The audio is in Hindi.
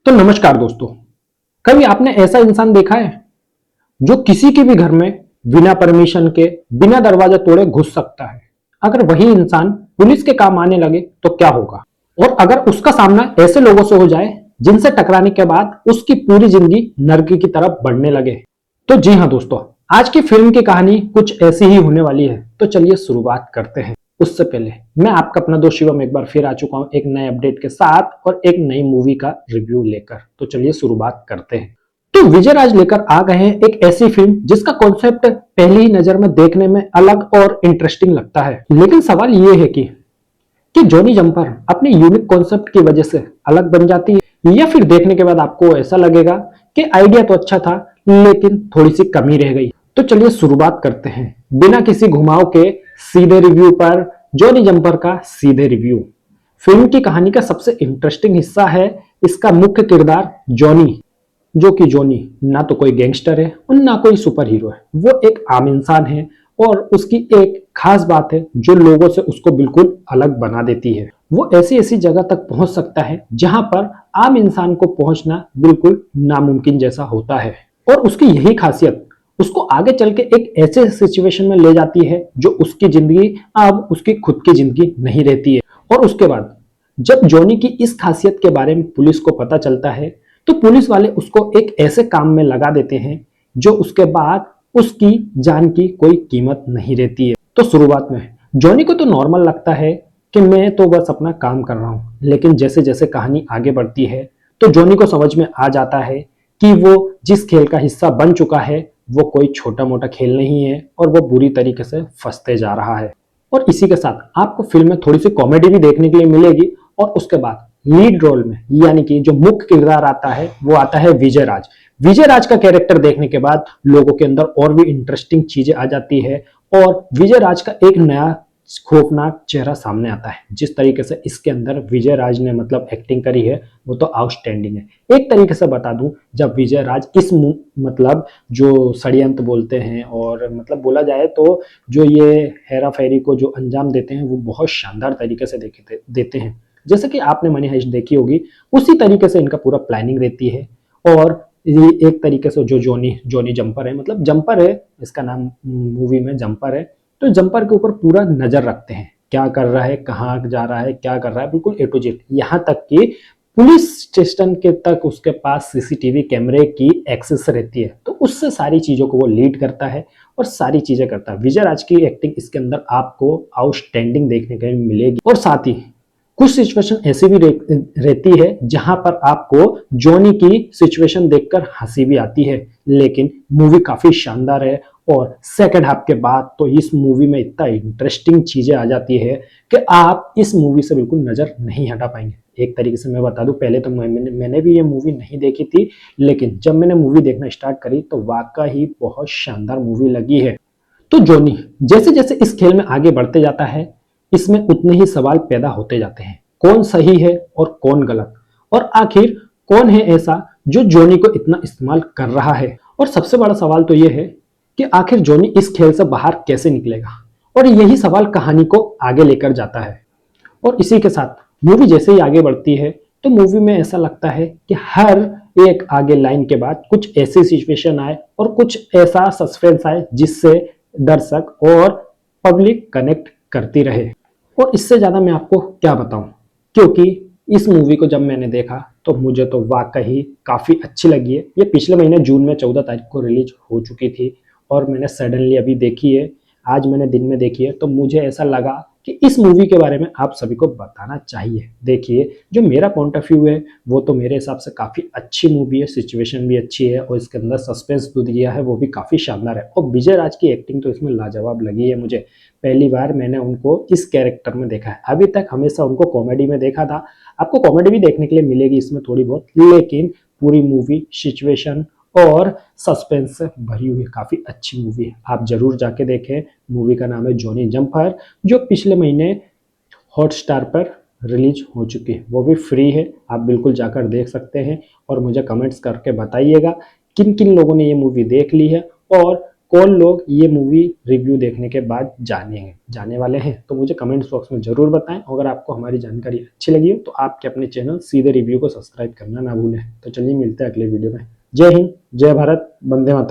तो नमस्कार दोस्तों। कभी आपने ऐसा इंसान देखा है जो किसी के भी घर में बिना परमिशन के बिना दरवाजा तोड़े घुस सकता है? अगर वही इंसान पुलिस के काम आने लगे तो क्या होगा? और अगर उसका सामना ऐसे लोगों से हो जाए जिनसे टकराने के बाद उसकी पूरी जिंदगी नरक की तरफ बढ़ने लगे। तो जी हाँ दोस्तों, आज की फिल्म की कहानी कुछ ऐसी ही होने वाली है। तो चलिए शुरुआत करते हैं। उससे पहले मैं आपका अपना दोस्त शिवम एक बार फिर आ चुका हूं एक नए अपडेट के साथ और एक नई मूवी का रिव्यू लेकर। तो चलिए शुरुआत करते हैं। तो विजय राज लेकर आ गए हैं एक ऐसी फिल्म जिसका कॉन्सेप्ट पहली ही नजर में देखने में अलग और इंटरेस्टिंग लगता है, लेकिन सवाल ये है कि जॉनी जंपर अपने यूनिक कॉन्सेप्ट की वजह से अलग बन जाती है या फिर देखने के बाद आपको ऐसा लगेगा कि आइडिया तो अच्छा था लेकिन थोड़ी सी कमी रह गई। तो चलिए शुरुआत करते हैं बिना किसी घुमाव के सीधे रिव्यू पर। जॉनी जंपर का सीधे रिव्यू। फिल्म की कहानी का सबसे इंटरेस्टिंग हिस्सा है इसका मुख्य किरदार जॉनी, जो कि जॉनी ना तो कोई गैंगस्टर है और ना कोई सुपर हीरो है। वो एक आम इंसान है और उसकी एक खास बात है जो लोगों से उसको बिल्कुल अलग बना देती है। वो ऐसी ऐसी जगह तक पहुंच सकता है जहां पर आम इंसान को पहुंचना बिल्कुल नामुमकिन जैसा होता है। और उसकी यही खासियत उसको आगे चल के एक ऐसे सिचुएशन में ले जाती है जो उसकी जिंदगी अब उसकी खुद की जिंदगी नहीं रहती है। और उसके बाद जब जॉनी की इस खासियत के बारे में पुलिस को पता चलता है तो पुलिस वाले उसको एक ऐसे काम में लगा देते हैं जो उसके बाद उसकी जान की कोई कीमत नहीं रहती है। तो शुरुआत में जॉनी को तो नॉर्मल लगता है कि मैं तो बस अपना काम कर रहा हूं, लेकिन जैसे जैसे कहानी आगे बढ़ती है तो जॉनी को समझ में आ जाता है कि वो जिस खेल का हिस्सा बन चुका है वो कोई छोटा मोटा खेल नहीं है और वो बुरी तरीके से फंसते जा रहा है। और इसी के साथ आपको फिल्म में थोड़ी सी कॉमेडी भी देखने के लिए मिलेगी। और उसके बाद लीड रोल में यानी कि जो मुख्य किरदार आता है वो आता है विजय राज। विजय राज का कैरेक्टर देखने के बाद लोगों के अंदर और भी इंटरेस्टिंग चीजें आ जाती है और विजय राज का एक नया खौफनाक चेहरा सामने आता है। जिस तरीके से इसके अंदर विजय राज ने मतलब एक्टिंग करी है वो तो आउटस्टैंडिंग है। एक तरीके से बता दूं, जब विजय राज इस मतलब जो षड्यंत्र बोलते हैं और मतलब बोला जाए तो जो ये हेरा फेरी को जो अंजाम देते हैं वो बहुत शानदार तरीके से देते हैं। जैसे कि आपने मनी हाइस्ट देखी होगी उसी तरीके से इनका पूरा प्लानिंग रहती है। और ये एक तरीके से जो जॉनी जॉनी जंपर है, मतलब जंपर है इसका नाम मूवी में जंपर है, तो जंपर के ऊपर पूरा नजर रखते हैं क्या कर रहा है, कहाँ जा रहा है, क्या कर रहा है, बिल्कुल ए टू जेड। यहाँ तक कि पुलिस स्टेशन के तक उसके पास सीसीटीवी कैमरे की एक्सेस रहती है। तो उससे सारी चीजों को वो लीड करता है और सारी चीजें करता है। विजय राज की एक्टिंग इसके अंदर आपको आउटस्टैंडिंग देखने को मिलेगी। और साथ ही कुछ सिचुएशन ऐसी भी रहती है जहां पर आपको जॉनी की सिचुएशन देखकर हंसी भी आती है, लेकिन मूवी काफी शानदार है। और सेकंड हाफ के बाद तो इस मूवी में इतना इंटरेस्टिंग चीजें आ जाती है कि आप इस मूवी से बिल्कुल नजर नहीं हटा पाएंगे। एक तरीके से मैं बता दूं, पहले तो मैंने भी ये मूवी नहीं देखी थी, लेकिन जब मैंने मूवी देखना स्टार्ट करी तो वाकई ही बहुत शानदार मूवी लगी है। तो जॉनी जैसे जैसे इस खेल में आगे बढ़ते जाता है इसमें उतने ही सवाल पैदा होते जाते हैं, कौन सही है और कौन गलत, और आखिर कौन है ऐसा जो जॉनी को इतना इस्तेमाल कर रहा है। और सबसे बड़ा सवाल तो यह है कि आखिर जॉनी इस खेल से बाहर कैसे निकलेगा, और यही सवाल कहानी को आगे लेकर जाता है। और इसी के साथ मूवी जैसे ही आगे बढ़ती है तो मूवी में ऐसा लगता है कि हर एक आगे लाइन के बाद कुछ ऐसी सिचुएशन आए और कुछ ऐसा सस्पेंस आए जिससे दर्शक और पब्लिक कनेक्ट करती रहे। और इससे ज्यादा मैं आपको क्या बताऊं, क्योंकि इस मूवी को जब मैंने देखा तो मुझे तो वाकई काफी अच्छी लगी है। ये पिछले महीने जून में 14 तारीख को रिलीज हो चुकी थी और मैंने सडनली अभी देखी है, आज मैंने दिन में देखी है। तो मुझे ऐसा लगा कि इस मूवी के बारे में आप सभी को बताना चाहिए। देखिए, जो मेरा पॉइंट ऑफ व्यू है वो तो मेरे हिसाब से काफ़ी अच्छी मूवी है, सिचुएशन भी अच्छी है और इसके अंदर सस्पेंस जो दिया है वो भी काफ़ी शानदार है। और विजय राज की एक्टिंग तो इसमें लाजवाब लगी है मुझे। पहली बार मैंने उनको इस कैरेक्टर में देखा है, अभी तक हमेशा उनको कॉमेडी में देखा था। आपको कॉमेडी भी देखने के लिए मिलेगी इसमें थोड़ी बहुत, लेकिन पूरी मूवी सिचुएशन और सस्पेंस से भरी हुई काफी अच्छी मूवी है। आप जरूर जाके देखें। मूवी का नाम है जॉनी जंपर, जो पिछले महीने हॉटस्टार पर रिलीज हो चुकी है, वो भी फ्री है, आप बिल्कुल जाकर देख सकते हैं। और मुझे कमेंट्स करके बताइएगा किन किन लोगों ने ये मूवी देख ली है और कौन लोग ये मूवी रिव्यू देखने के बाद जाने वाले हैं, तो मुझे कमेंट्स बॉक्स में जरूर बताएं। अगर आपको हमारी जानकारी अच्छी लगी हो तो आपके अपने चैनल सीधे रिव्यू को सब्सक्राइब करना ना भूलें। तो चलिए मिलते हैं अगले वीडियो में। जय हिंद, जय भारत, वंदे मातरम।